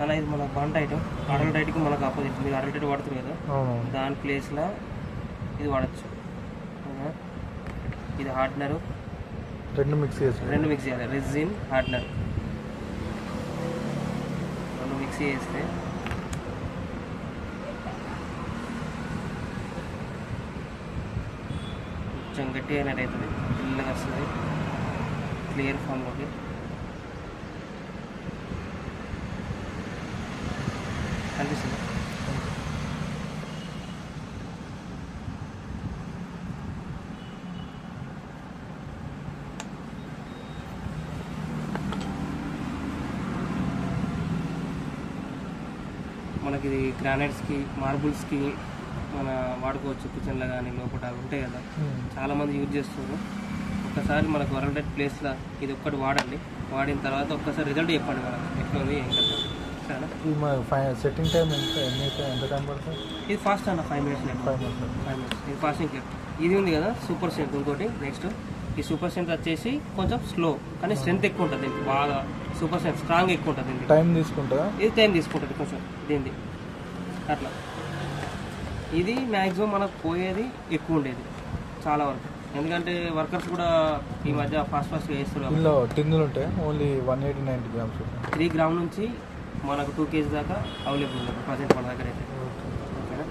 అలా ఇది మనకు బంట్ ఐటమ్ అడల్ట్ ఐటమ్కి మనకు ఆపోజిట్. మీరు అడల్ట్ ఐటమ్ వాడుతుంది కదా, దాని ప్లేస్లో ఇది వాడచ్చు. ఇది హార్డ్నరు, రెండు మిక్స్ చేయాలి. రెజిన్, హార్డ్నర్ రెండు మిక్స్ చేస్తే కొంచెం గట్టిగా అయినట్టు అవుతుంది, పిల్లగా వస్తుంది క్లియర్ ఫామ్లోకి. కనిపిస్తుంది. మనకి ఇది గ్రానైట్స్కి, మార్బుల్స్కి మన వాడుకోవచ్చు. కిచెన్లో కానీ లోపల ఉంటాయి కదా, చాలామంది యూజ్ చేస్తారు. ఒక్కసారి మనకు వరల్డ్ ప్లేస్లో ఇది ఒక్కటి వాడండి. వాడిన తర్వాత ఒక్కసారి రిజల్ట్ చెప్పండి మనకు ఎట్లా ఉంది ఏం కదా. సెట్టింగ్ టైం ఎంత టైం పడుతుంది? ఇది ఫాస్ట్ అన్న 5 minutes. 5 minutes ఇది ఫాస్టింగ్. ఇది ఉంది కదా సూపర్ స్ట్రెంత్. ఇంకోటి నెక్స్ట్ ఈ సూపర్ స్ట్రెంత్ వచ్చేసి కొంచెం స్లో కానీ స్ట్రెంత్ ఎక్కువ ఉంటుంది దీనికి. బాగా సూపర్ స్ట్రెంత్ స్ట్రాంగ్ ఎక్కువ ఉంటుంది దీనికి. టైం తీసుకుంటుందా? ఇది టైం తీసుకుంటుంది కొంచెం దీనిది అట్లా. ఇది మ్యాక్సిమం మనకు పోయేది ఎక్కువ ఉండేది చాలా వరకు, ఎందుకంటే వర్కర్స్ కూడా ఈ మధ్య ఫాస్ట్గా చేస్తారు. ఇందులో టిన్నులు ఉంటాయి, ఓన్లీ 180-90 grams. 3 grams నుంచి మనకు 2 kg దాకా అవైలబుల్ ఉంది ప్రజెంట్ మన దగ్గర అయితే. ఓకేనా?